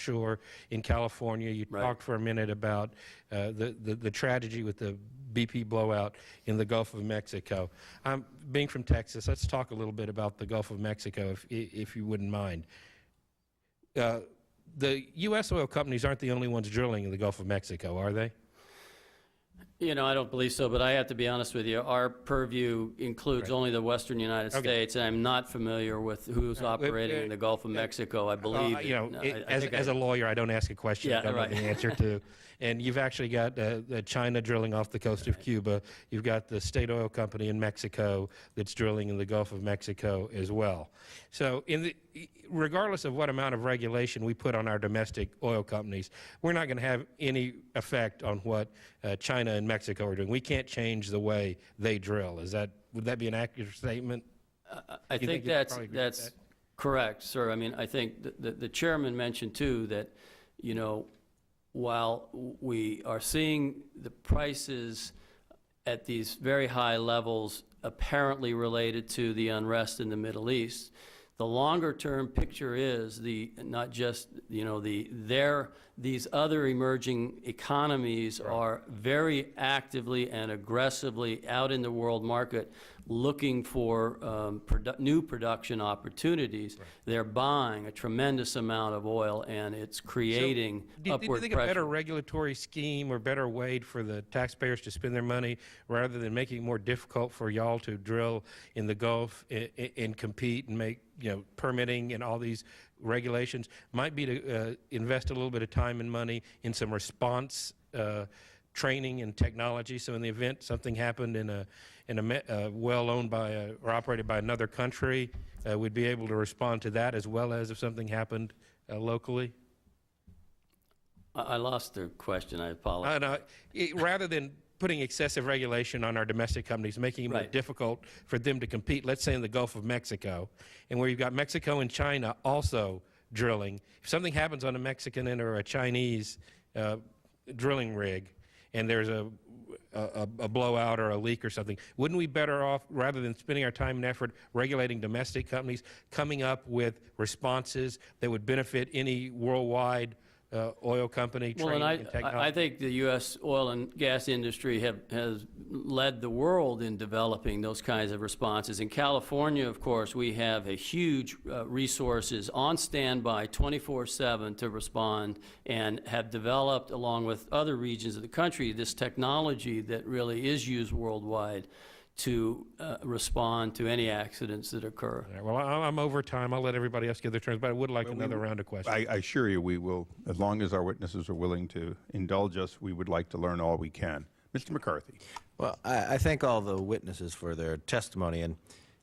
offshore in California. You talked for a minute about the tragedy with the BP blowout in the Gulf of Mexico. Being from Texas, let's talk a little bit about the Gulf of Mexico, if you wouldn't mind. The U.S. oil companies aren't the only ones drilling in the Gulf of Mexico, are they? You know, I don't believe so, but I have to be honest with you. Our purview includes only the western United States, and I'm not familiar with who's operating in the Gulf of Mexico. I believe. You know, as a lawyer, I don't ask a question I don't know the answer to. And you've actually got China drilling off the coast of Cuba. You've got the state oil company in Mexico that's drilling in the Gulf of Mexico as well. So regardless of what amount of regulation we put on our domestic oil companies, we're not going to have any effect on what China and Mexico are doing. We can't change the way they drill. Would that be an accurate statement? I think that's correct, sir. I mean, I think the chairman mentioned too that, you know, while we are seeing the prices at these very high levels apparently related to the unrest in the Middle East, the longer term picture is not just, you know, these other emerging economies are very actively and aggressively out in the world market looking for new production opportunities. They're buying a tremendous amount of oil, and it's creating upward pressure. Do you think a better regulatory scheme or better way for the taxpayers to spend their money rather than making it more difficult for y'all to drill in the Gulf and compete and make, you know, permitting and all these regulations might be to invest a little bit of time and money in some response training and technology, so in the event something happened in a well owned by or operated by another country, we'd be able to respond to that as well as if something happened locally? I lost the question. I apologize. Rather than putting excessive regulation on our domestic companies, making it more difficult for them to compete, let's say in the Gulf of Mexico, and where you've got Mexico and China also drilling. If something happens on a Mexican or a Chinese drilling rig, and there's a blowout or a leak or something, wouldn't we better off, rather than spending our time and effort regulating domestic companies, coming up with responses that would benefit any worldwide oil company, training and technology? I think the U.S. oil and gas industry has led the world in developing those kinds of responses. In California, of course, we have a huge resources on standby 24/7 to respond, and have developed, along with other regions of the country, this technology that really is used worldwide to respond to any accidents that occur. Yeah, well, I'm over time. I'll let everybody else give their turns, but I would like another round of questions. I assure you we will, as long as our witnesses are willing to indulge us, we would like to learn all we can. Mr. McCarthy. Well, I thank all the witnesses for their testimony, and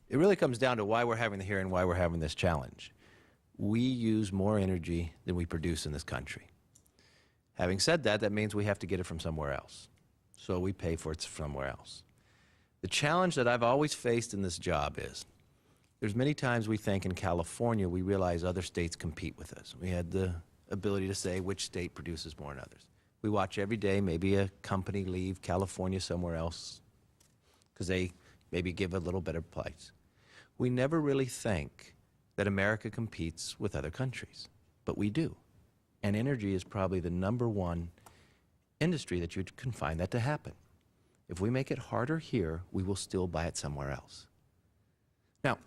it really comes down to why we're having the hearing, why we're having this challenge. We use more energy than we produce in this country. Having said that, that means we have to get it from somewhere else. So we pay for it somewhere else. The challenge that I've always faced in this job is there's many times we think in California we realize other states compete with us. We had the ability to say which state produces more than others. We watch every day maybe a company leave California somewhere else because they maybe give a little better price. We never really think that America competes with other countries, but we do. And energy is probably the #1 industry that you can find that to happen. If we make it harder here, we will still buy it somewhere else. Now,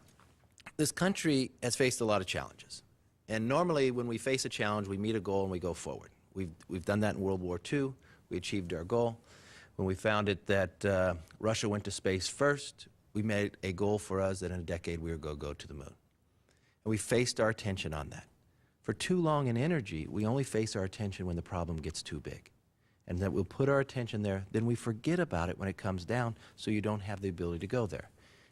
this country has faced a lot of challenges. And normally when we face a challenge, we meet a goal and we go forward. We've done that in World War II. We achieved our goal. When we found it that Russia went to space first, we made a goal for us that in a decade we were going to go to the moon. And we faced our attention on that. For too long in energy, we only face our attention when the problem gets too big. And that we'll put our attention there, then we forget about it when it comes down, so you don't have the ability to go there.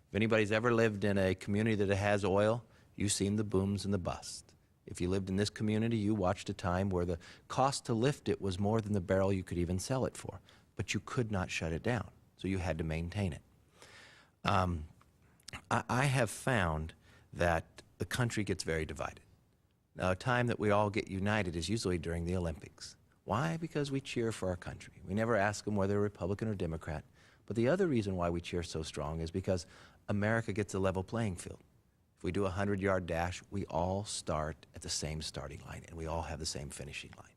If anybody's ever lived in a community that has oil, you've seen the booms and the busts. If you lived in this community, you watched a time where the cost to lift it was more than the barrel you could even sell it for, but you could not shut it down, so you had to maintain it. I have found that the country gets very divided. Now, a time that we all get united is usually during the Olympics. Why? Because we cheer for our country. We never ask them whether they're Republican or Democrat. But the other reason why we cheer so strong is because America gets a level playing field. If If we do a 100-yard dash, we all start at the same starting line, and we all have the same finishing line.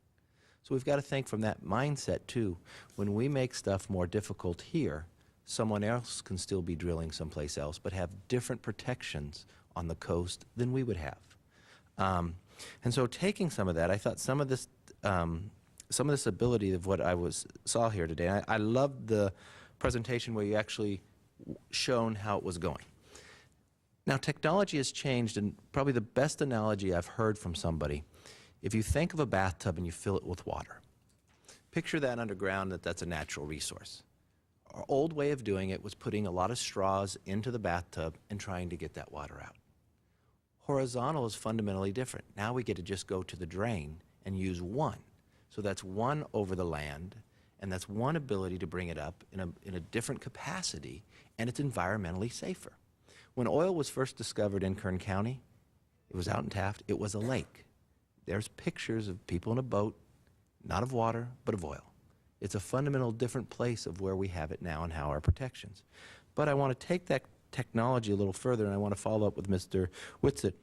So we've got to think from that mindset, too. When we make stuff more difficult here, someone else can still be drilling someplace else, but have different protections on the coast than we would have. And so taking some of that, I thought some of this ability of what I saw here today, I loved the presentation where you actually shown how it was going. Now, technology has changed, and probably the best analogy I've heard from somebody, if you think of a bathtub and you fill it with water, picture that underground, that's a natural resource. Our old way of doing it was putting a lot of straws into the bathtub and trying to get that water out. Horizontal is fundamentally different. Now we get to just go to the drain and use one. So that's one over the land, and that's one ability to bring it up in a different capacity, and it's environmentally safer. When oil was first discovered in Kern County, it was out in Taft, it was a lake. There's pictures of people in a boat, not of water, but of oil. It's a fundamental different place of where we have it now and how our protections. But I want to take that technology a little further, and I want to follow up with Mr. Whitsitt.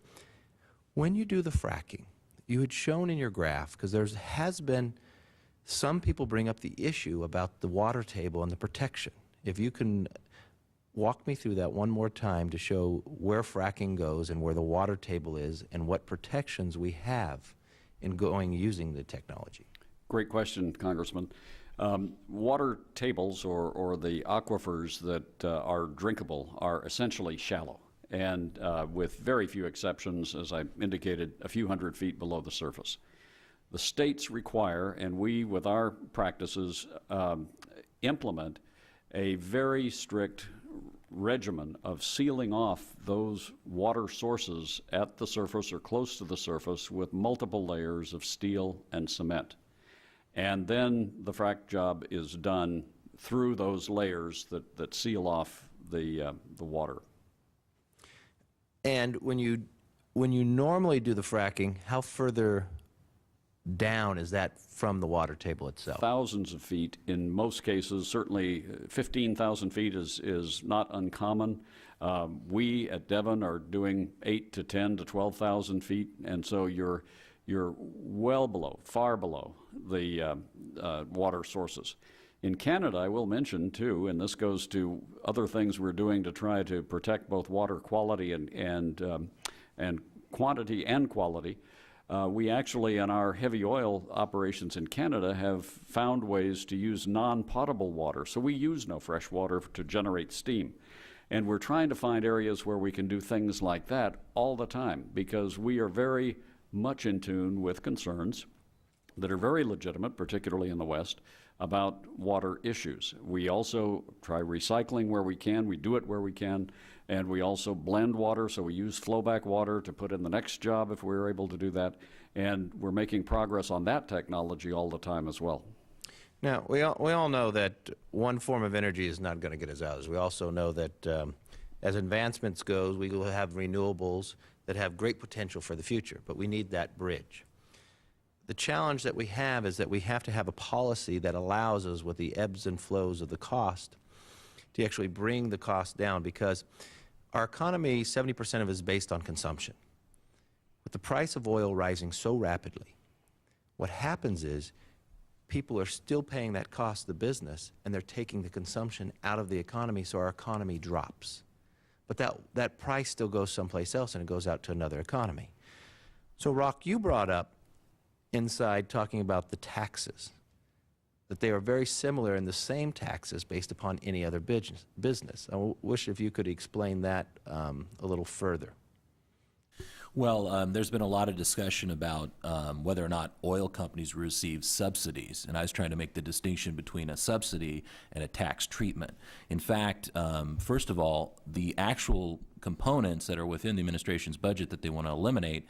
When you do the fracking, you had shown in your graph, because there has been, some people bring up the issue about the water table and the protection. If you can walk me through that one more time to show where fracking goes and where the water table is and what protections we have in using the technology. Great question, Congressman. Water tables or the aquifers that are drinkable are essentially shallow and with very few exceptions, as I indicated, a few hundred feet below the surface. The states require, and we with our practices implement, a very strict regimen of sealing off those water sources at the surface or close to the surface with multiple layers of steel and cement. And then the frac job is done through those layers that seal off the water. And when you normally do the fracking, how further down is that from the water table itself? Thousands of feet. In most cases, certainly 15,000 feet is not uncommon. We at Devon are doing 8 to 10 to 12,000 feet, and so you're well below, far below the water sources. In Canada, I will mention too, and this goes to other things we're doing to try to protect both water quality and quantity and quality. We actually, in our heavy oil operations in Canada, have found ways to use non-potable water. So we use no fresh water to generate steam. And we're trying to find areas where we can do things like that all the time, because we are very much in tune with concerns that are very legitimate, particularly in the West, about water issues. We also try recycling where we can. We do it where we can. And we also blend water, so we use flowback water to put in the next job if we're able to do that. And we're making progress on that technology all the time as well. Now, we all know that one form of energy is not going to get us out. We also know that as advancements goes, we will have renewables that have great potential for the future, but we need that bridge. The challenge that we have is that we have to have a policy that allows us, with the ebbs and flows of the cost, to actually bring the cost down, because our economy, 70% of it is based on consumption. With the price of oil rising so rapidly, what happens is people are still paying that cost to the business, and they're taking the consumption out of the economy, so our economy drops. But that price still goes someplace else, and it goes out to another economy. So, Rock, you brought up inside talking about the taxes, that they are very similar in the same taxes based upon any other business. I wish if you could explain that a little further. Well, there's been a lot of discussion about whether or not oil companies receive subsidies, and I was trying to make the distinction between a subsidy and a tax treatment. In fact, first of all, the actual components that are within the administration's budget that they want to eliminate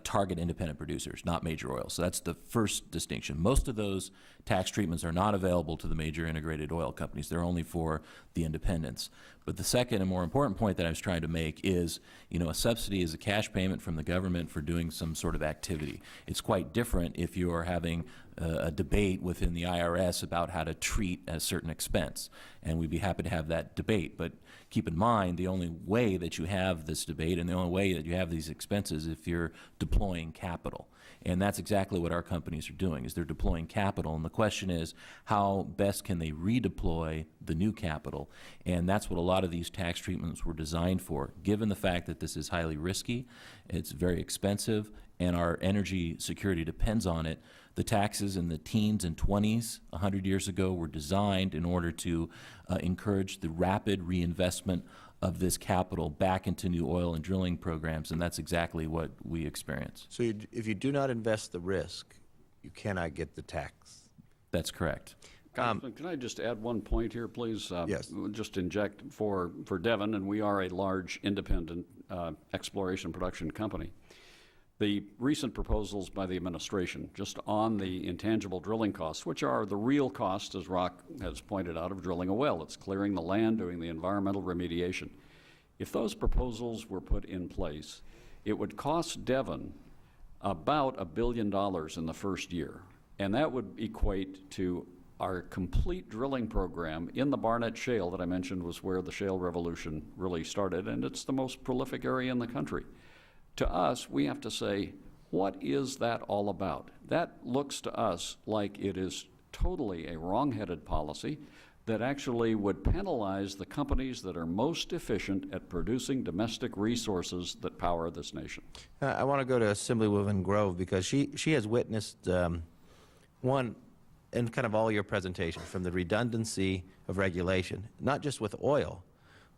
target independent producers, not major oil. So that's the first distinction. Most of those tax treatments are not available to the major integrated oil companies. They're only for the independents. But the second and more important point that I was trying to make is, a subsidy is a cash payment from the government for doing some sort of activity. It's quite different if you are having a debate within the IRS about how to treat a certain expense, and we'd be happy to have that debate. But keep in mind, the only way that you have this debate and the only way that you have these expenses is if you're deploying capital. And that's exactly what our companies are doing, is they're deploying capital. And the question is, how best can they redeploy the new capital? And that's what a lot of these tax treatments were designed for. Given the fact that this is highly risky, it's very expensive, and our energy security depends on it, the taxes in the teens and 20s 100 years ago were designed in order to encourage the rapid reinvestment of this capital back into new oil and drilling programs, and that's exactly what we experience. So if you do not invest the risk, you cannot get the tax. That's correct. Congressman, can I just add one point here, please? Yes. Just inject for Devon, and we are a large independent exploration production company. The recent proposals by the administration just on the intangible drilling costs, which are the real cost, as Rock has pointed out, of drilling a well. It's clearing the land, doing the environmental remediation. If those proposals were put in place, it would cost Devon about $1 billion in the first year, and that would equate to our complete drilling program in the Barnett Shale that I mentioned was where the shale revolution really started, and it's the most prolific area in the country. To us, we have to say, what is that all about? That looks to us like it is totally a wrong-headed policy that actually would penalize the companies that are most efficient at producing domestic resources that power this nation. I want to go to Assemblywoman Grove because she has witnessed one in kind of all your presentations, from the redundancy of regulation, not just with oil,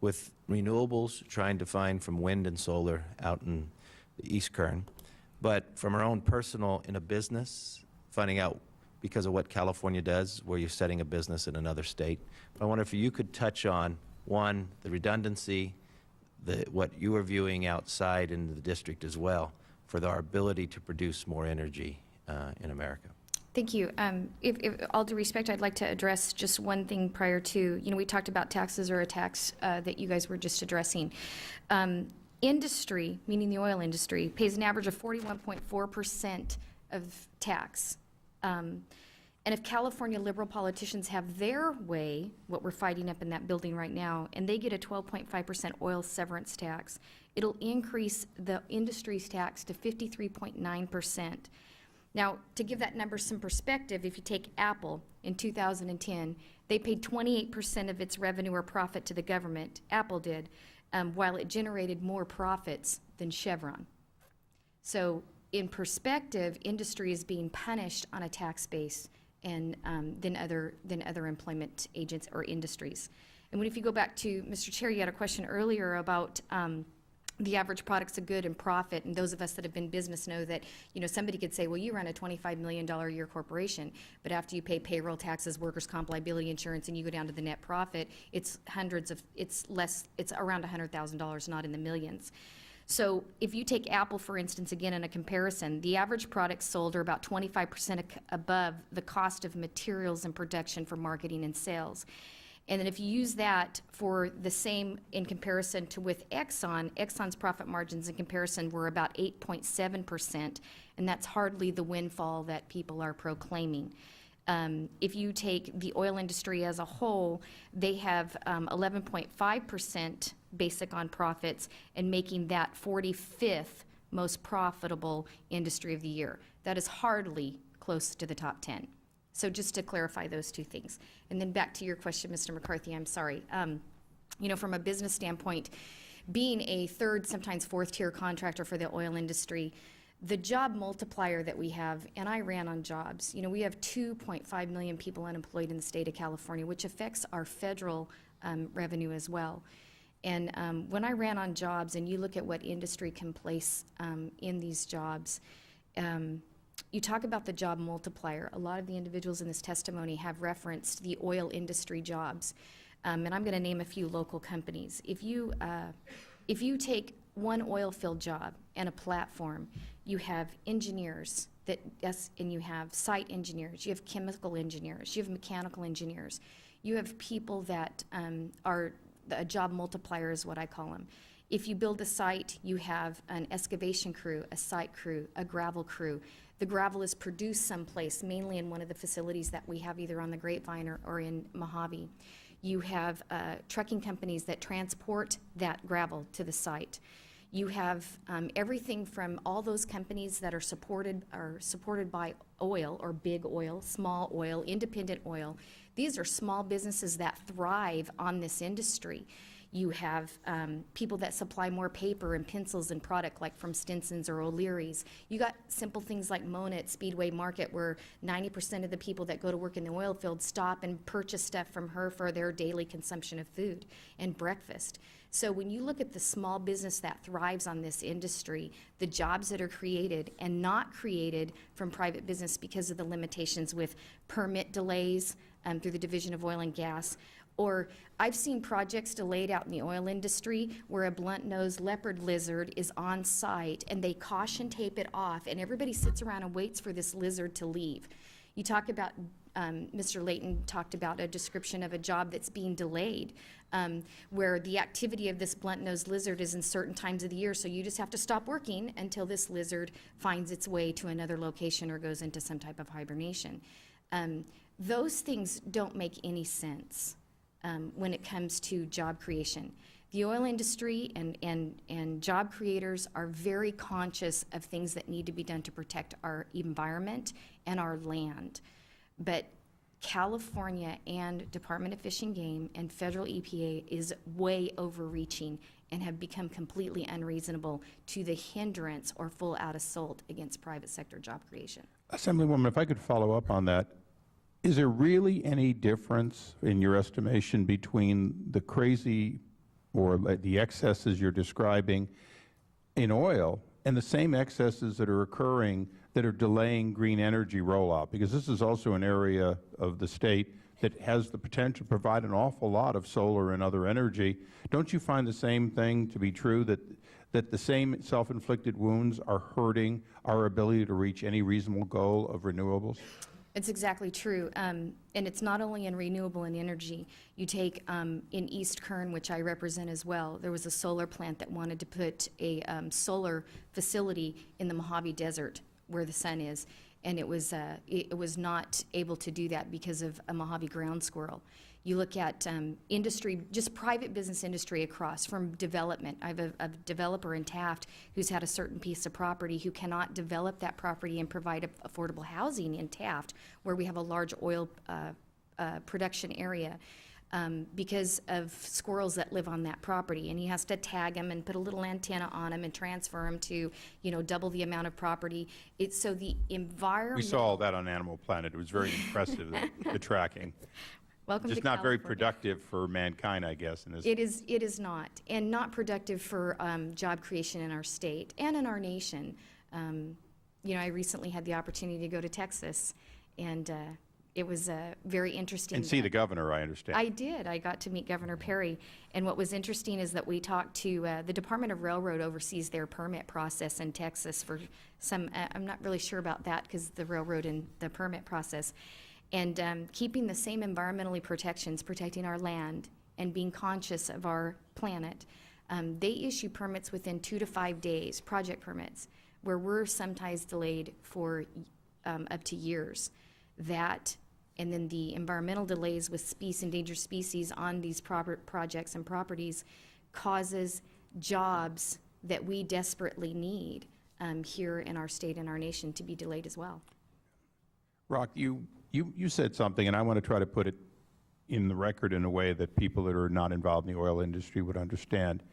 with renewables, trying to find from wind and solar out in the East Kern, but from our own personal in a business, finding out because of what California does, where you're setting a business in another state. But I wonder if you could touch on, one, the redundancy, what you are viewing outside in the district as well, for our ability to produce more energy in America. Thank you. If all due respect, I'd like to address just one thing prior to, we talked about taxes or a tax that you guys were just addressing. Industry, meaning the oil industry, pays an average of 41.4% of tax. And if California liberal politicians have their way, what we're fighting up in that building right now, and they get a 12.5% oil severance tax, it'll increase the industry's tax to 53.9%. Now, to give that number some perspective, if you take Apple in 2010, they paid 28% of its revenue or profit to the government, Apple did, while it generated more profits than Chevron. So in perspective, industry is being punished on a tax base and than other employment agents or industries. And if you go back to, Mr. Chair, you had a question earlier about the average product's a good and profit, and those of us that have been in business know that, somebody could say, well, you run a $25 million a year corporation, but after you pay payroll taxes, workers' comp, liability insurance, and you go down to the net profit, it's around $100,000, not in the millions. So if you take Apple, for instance, again in a comparison, the average products sold are about 25% above the cost of materials and production for marketing and sales. And then if you use that for the same in comparison to with Exxon's profit margins in comparison were about 8.7%, and that's hardly the windfall that people are proclaiming. If you take the oil industry as a whole, they have 11.5% basic on profits, and making that 45th most profitable industry of the year. That is hardly close to the top 10. So just to clarify those two things. And then back to your question, Mr. McCarthy, I'm sorry. From a business standpoint, being a third, sometimes fourth tier contractor for the oil industry, the job multiplier that we have, and I ran on jobs, we have 2.5 million people unemployed in the state of California, which affects our federal revenue as well. And when I ran on jobs, and you look at what industry can place in these jobs, you talk about the job multiplier. A lot of the individuals in this testimony have referenced the oil industry jobs. And I'm going to name a few local companies. If you take one oil field job and a platform, you have engineers, and you have site engineers, you have chemical engineers, you have mechanical engineers, you have people that are, a job multiplier is what I call them. If you build a site, you have an excavation crew, a site crew, a gravel crew. The gravel is produced someplace, mainly in one of the facilities that we have either on the Grapevine or in Mojave. You have trucking companies that transport that gravel to the site. You have everything from all those companies that are supported by oil or big oil, small oil, independent oil. These are small businesses that thrive on this industry. You have people that supply more paper and pencils and product, like from Stinson's or O'Leary's. You got simple things like Mona at Speedway Market, where 90% of the people that go to work in the oil field stop and purchase stuff from her for their daily consumption of food and breakfast. So when you look at the small business that thrives on this industry, the jobs that are created and not created from private business because of the limitations with permit delays through the Division of Oil and Gas, or I've seen projects delayed out in the oil industry where a blunt-nosed leopard lizard is on site and they caution tape it off and everybody sits around and waits for this lizard to leave. You talk about, Mr. Layton talked about a description of a job that's being delayed, where the activity of this blunt-nosed lizard is in certain times of the year, so you just have to stop working until this lizard finds its way to another location or goes into some type of hibernation. Those things don't make any sense when it comes to job creation. The oil industry and job creators are very conscious of things that need to be done to protect our environment and our land. But California and Department of Fish and Game and federal EPA is way overreaching and have become completely unreasonable to the hindrance or full-out assault against private sector job creation. Assemblywoman, if I could follow up on that, is there really any difference in your estimation between the crazy or the excesses you're describing in oil and the same excesses that are occurring that are delaying green energy rollout? Because this is also an area of the state that has the potential to provide an awful lot of solar and other energy. Don't you find the same thing to be true, that the same self-inflicted wounds are hurting our ability to reach any reasonable goal of renewables? It's exactly true, and it's not only in renewable and energy. You take in East Kern, which I represent as well, there was a solar plant that wanted to put a solar facility in the Mojave Desert where the sun is, and it was not able to do that because of a Mojave ground squirrel. You look at industry, just private business industry across from development. I have a developer in Taft who's had a certain piece of property who cannot develop that property and provide affordable housing in Taft, where we have a large oil production area, because of squirrels that live on that property. And he has to tag them and put a little antenna on them and transfer them to, double the amount of property. So the environment. We saw all that on Animal Planet. It was very impressive, the tracking. Welcome Just to not very California. Productive for mankind, I guess. In this. It is not, and not productive for job creation in our state and in our nation. I recently had the opportunity to go to Texas, and it was very interesting. And see the governor, I understand. I did. I got to meet Governor Perry, and what was interesting is that we talked to the Department of Railroad oversees their permit process in Texas for some. I'm not really sure about that because the railroad and the permit process. And keeping the same environmental protections, protecting our land and being conscious of our planet. They issue permits within 2 to 5 days, project permits, where we're sometimes delayed for up to years. That, and then the environmental delays with endangered species on these projects and properties causes jobs that we desperately need here in our state and our nation to be delayed as well. Rock, you said something, and I want to try to put it in the record in a way that people that are not involved in the oil industry would understand.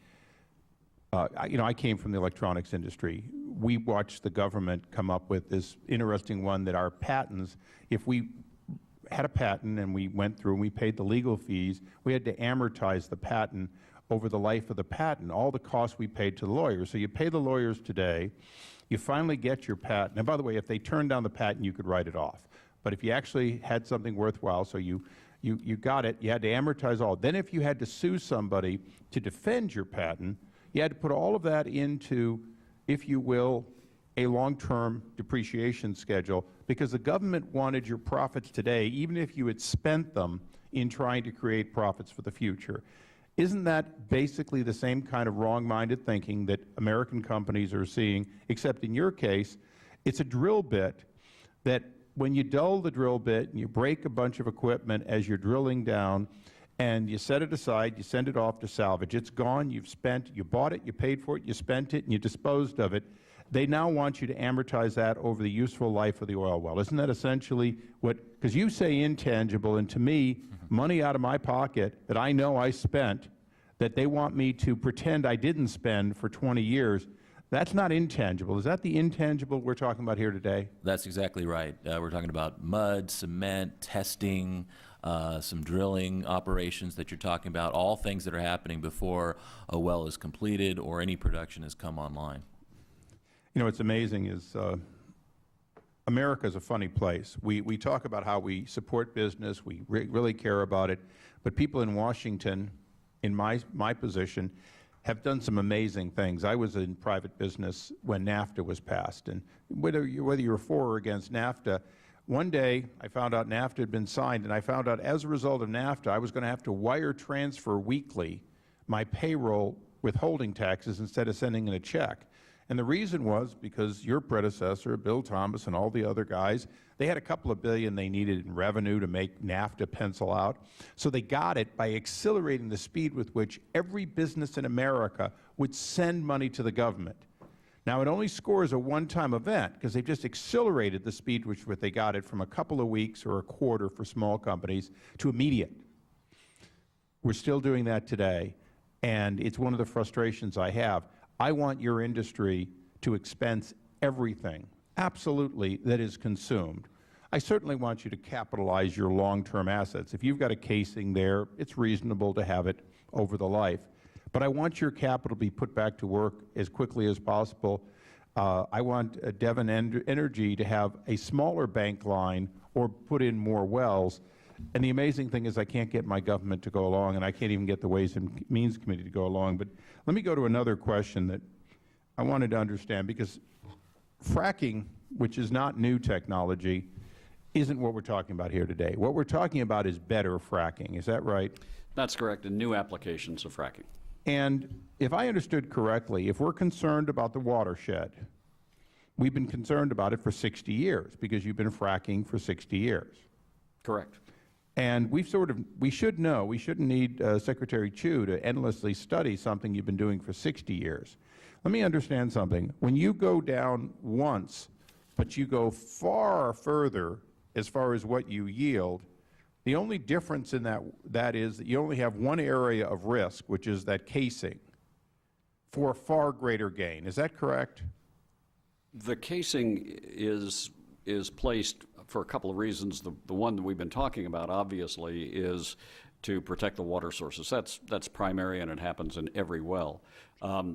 I came from the electronics industry. We watched the government come up with this interesting one that our patents, if we had a patent and we went through and we paid the legal fees, we had to amortize the patent over the life of the patent, all the costs we paid to the lawyers. So you pay the lawyers today, you finally get your patent. And by the way, if they turned down the patent, you could write it off. But if you actually had something worthwhile, so you got it, you had to amortize all. Then if you had to sue somebody to defend your patent, you had to put all of that into, if you will, a long-term depreciation schedule, because the government wanted your profits today, even if you had spent them in trying to create profits for the future. Isn't that basically the same kind of wrong-minded thinking that American companies are seeing, except in your case, It's a drill bit that when you dull the drill bit and you break a bunch of equipment as you're drilling down and you set it aside, you send it off to salvage, it's gone, you've spent, you bought it, you paid for it, you spent it, and you disposed of it. They now want you to amortize that over the useful life of the oil well. Isn't that essentially what, because you say intangible, and to me, money out of my pocket that I know I spent, that they want me to pretend I didn't spend for 20 years, that's not intangible. Is that the intangible we're talking about here today? That's exactly right. We're talking about mud, cement, testing, some drilling operations that you're talking about, all things that are happening before a well is completed or any production has come online. You know, what's amazing is America is a funny place. We talk about how we support business, we really care about it, but people in Washington, in my position, have done some amazing things. I was in private business when NAFTA was passed, and whether you were for or against NAFTA, one day I found out NAFTA had been signed, and I found out as a result of NAFTA I was going to have to wire transfer weekly my payroll withholding taxes instead of sending in a check. And the reason was because your predecessor, Bill Thomas, and all the other guys, they had a couple of billion they needed in revenue to make NAFTA pencil out. So they got it by accelerating the speed with which every business in America would send money to the government. Now, it only scores a one-time event because they've just accelerated the speed with which they got it from a couple of weeks or a quarter for small companies to immediate. We're still doing that today, and it's one of the frustrations I have. I want your industry to expense everything, absolutely, that is consumed. I certainly want you to capitalize your long-term assets. If you've got a casing there, it's reasonable to have it over the life. But I want your capital to be put back to work as quickly as possible. I want Devon Energy to have a smaller bank line or put in more wells. And the amazing thing is I can't get my government to go along, and I can't even get the Ways and Means Committee to go along. But let me go to another question that I wanted to understand, because fracking, which is not new technology, isn't what we're talking about here today. What we're talking about is better fracking. Is that right? That's correct, and new applications of fracking. And if I understood correctly, if we're concerned about the watershed, we've been concerned about it for 60 years because you've been fracking for 60 years. Correct. And we should know, we shouldn't need Secretary Chu to endlessly study something you've been doing for 60 years. Let me understand something. When you go down once, but you go far further as far as what you yield, the only difference in that is that you only have one area of risk, which is that casing, for a far greater gain. Is that correct? The casing is placed for a couple of reasons. The one that we've been talking about, obviously, is to protect the water sources. That's primary, and it happens in every well.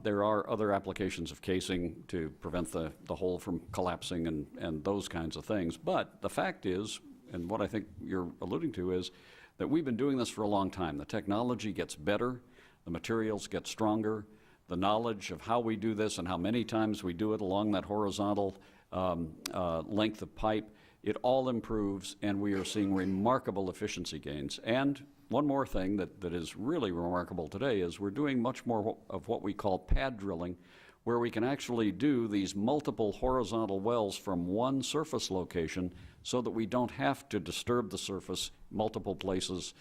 There are other applications of casing to prevent the hole from collapsing and those kinds of things. But the fact is, and what I think you're alluding to, is that we've been doing this for a long time. The technology gets better, the materials get stronger, the knowledge of how we do this and how many times we do it along that horizontal length of pipe, it all improves, and we are seeing remarkable efficiency gains. And one more thing that is really remarkable today is we're doing much more of what we call pad drilling, where we can actually do these multiple horizontal wells from one surface location so that we don't have to disturb the surface multiple places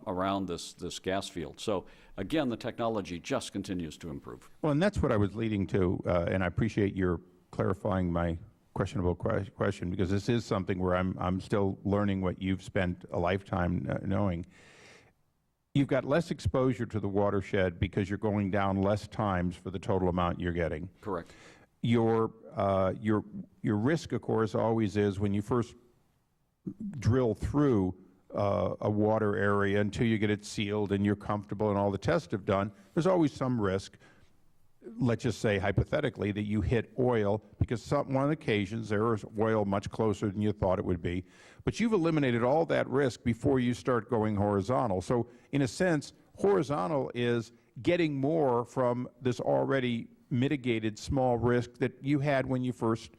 around this gas field. So again, the technology just continues to improve. Well, and that's what I was leading to, and I appreciate your clarifying my questionable question, because this is something where I'm still learning what you've spent a lifetime knowing. You've got less exposure to the watershed because you're going down less times for the total amount you're getting. Correct. Your risk, of course, always is when you first drill through a water area until you get it sealed and you're comfortable and all the tests have done, there's always some risk. Let's just say hypothetically that you hit oil, because on occasions there is oil much closer than you thought it would be. But you've eliminated all that risk before you start going horizontal. So in a sense, horizontal is getting more from this already mitigated small risk that you had when you first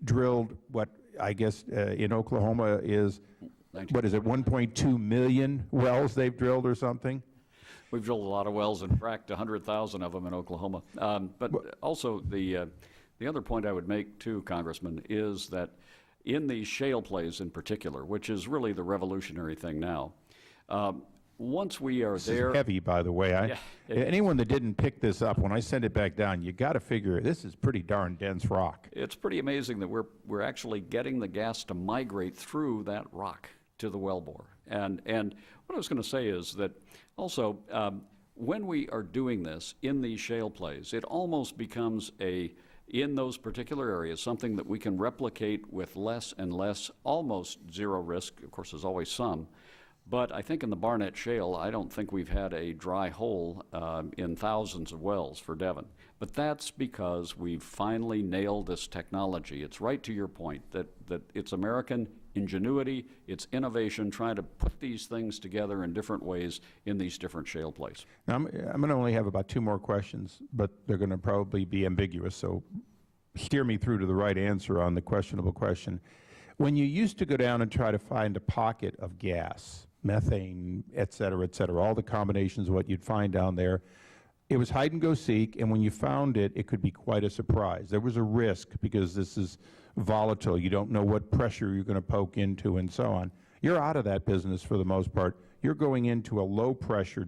drilled what I guess in Oklahoma is, what is it, 1.2 million wells they've drilled or something? We've drilled a lot of wells and fracked 100,000 of them in Oklahoma. But also the The other point I would make, too, Congressman, is that in these shale plays in particular, which is really the revolutionary thing now, once we are This there... is heavy, by the way. Anyone that didn't pick this up, when I send it back down, you got to figure this is pretty darn dense rock. It's pretty amazing that we're actually getting the gas to migrate through that rock to the wellbore. And what I was going to say is that also, when we are doing this in these shale plays, it almost becomes in those particular areas, something that we can replicate with less and less, almost zero risk. Of course, there's always some. But I think in the Barnett Shale, I don't think we've had a dry hole in thousands of wells for Devon. But that's because we've finally nailed this technology. It's right to your point that it's American ingenuity, it's innovation, trying to put these things together in different ways in these different shale plays. Now, I'm going to only have about 2 more questions, but they're going to probably be ambiguous, so steer me through to the right answer on the questionable question. When you used to go down and try to find a pocket of gas, methane, et cetera, all the combinations of what you'd find down there, it was hide and go seek, and when you found it, it could be quite a surprise. There was a risk because this is volatile. You don't know what pressure you're going to poke into and so on. You're out of that business for the most part. You're going into a low pressure,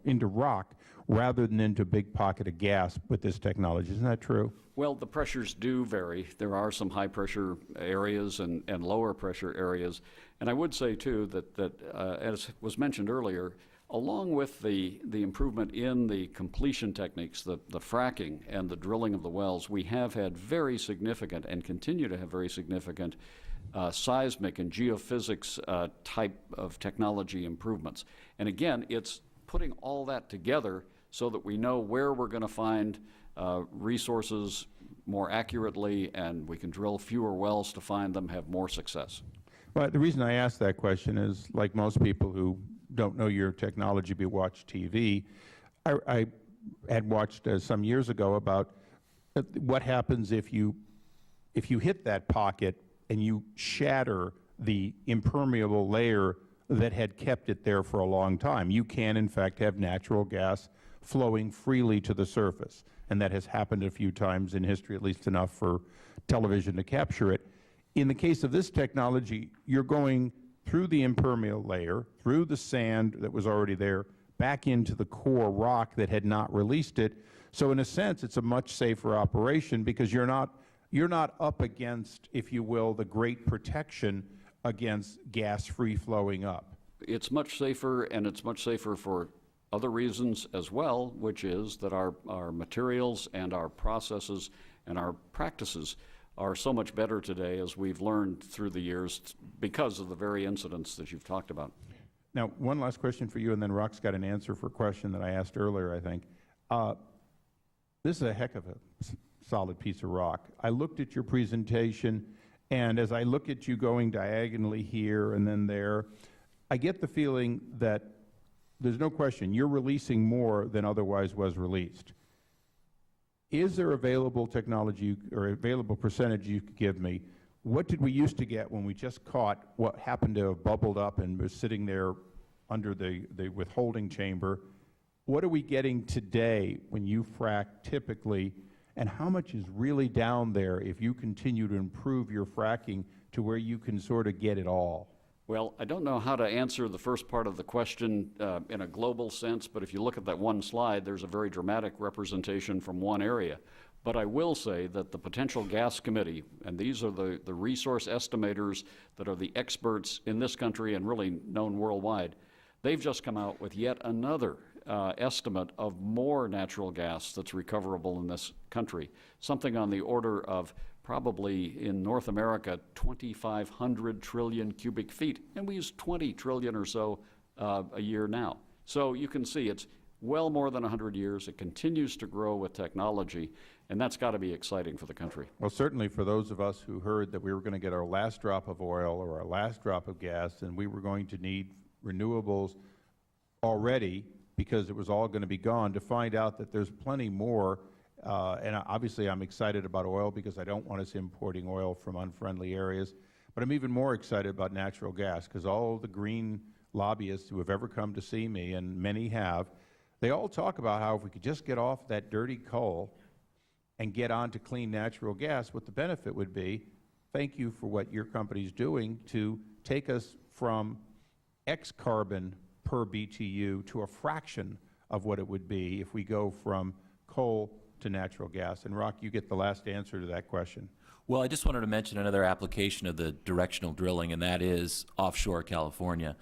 into rock rather than into a big pocket of gas with this technology. Isn't that true? Well, the pressures do vary. There are some high pressure areas and lower pressure areas. And I would say, too, that as was mentioned earlier, along with the improvement in the completion techniques, the fracking and the drilling of the wells, we have had very significant and continue to have very significant seismic and geophysics type of technology improvements. And again, it's putting all that together so that we know where we're going to find resources more accurately, and we can drill fewer wells to find them, have more success. Well, the reason I ask that question is, like most people who don't know your technology but watch TV, I had watched some years ago about what happens if you hit that pocket and you shatter the impermeable layer that had kept it there for a long time. You can, in fact, have natural gas flowing freely to the surface, and that has happened a few times in history, at least enough for television to capture it. In the case of this technology, you're going through the impermeable layer, through the sand that was already there, back into the core rock that had not released it. So in a sense, it's a much safer operation because you're not up against, if you will, the great protection against gas free flowing up. It's much safer, and it's much safer for other reasons as well, which is that our materials and our processes and our practices are so much better today, as we've learned through the years, because of the very incidents that you've talked about. Now, one last question for you, and then Rock's got an answer for a question that I asked earlier, I think. This is a heck of a solid piece of rock. I looked at your presentation, and as I look at you going diagonally here and then there, I get the feeling that there's no question you're releasing more than otherwise was released. Is there available technology or available percentage you could give me? What did we used to get when we just caught what happened to have bubbled up and was sitting there under the withholding chamber? What are we getting today when you frack typically, and how much is really down there if you continue to improve your fracking to where you can sort of get it all? Well, I don't know how to answer the first part of the question in a global sense, but if you look at that one slide, there's a very dramatic representation from one area. But I will say that the Potential Gas Committee, and these are the resource estimators that are the experts in this country and really known worldwide, they've just come out with yet another estimate of more natural gas that's recoverable in this country, something on the order of probably in North America 2,500 trillion cubic feet, and we use 20 trillion or so a year now. So you can see it's well more than 100 years. It continues to grow with technology, and that's got to be exciting for the country. Well, certainly for those of us who heard that we were going to get our last drop of oil or our last drop of gas, and we were going to need renewables already because it was all going to be gone, to find out that there's plenty more. And obviously I'm excited about oil because I don't want us importing oil from unfriendly areas. But I'm even more excited about natural gas because all the green lobbyists who have ever come to see me, and many have, they all talk about how if we could just get off that dirty coal and get on to clean natural gas, what the benefit would be, thank you for what your company's doing to take us from X carbon per BTU to a fraction of what it would be if we go from coal to natural gas. And Rock, you get the last answer to that question. Well, I just wanted to mention another application of the directional drilling, and that is offshore California.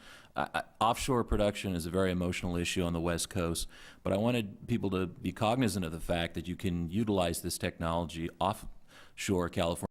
Offshore production is a very emotional issue on the West Coast, but I wanted people to be cognizant of the fact that you can utilize this technology offshore California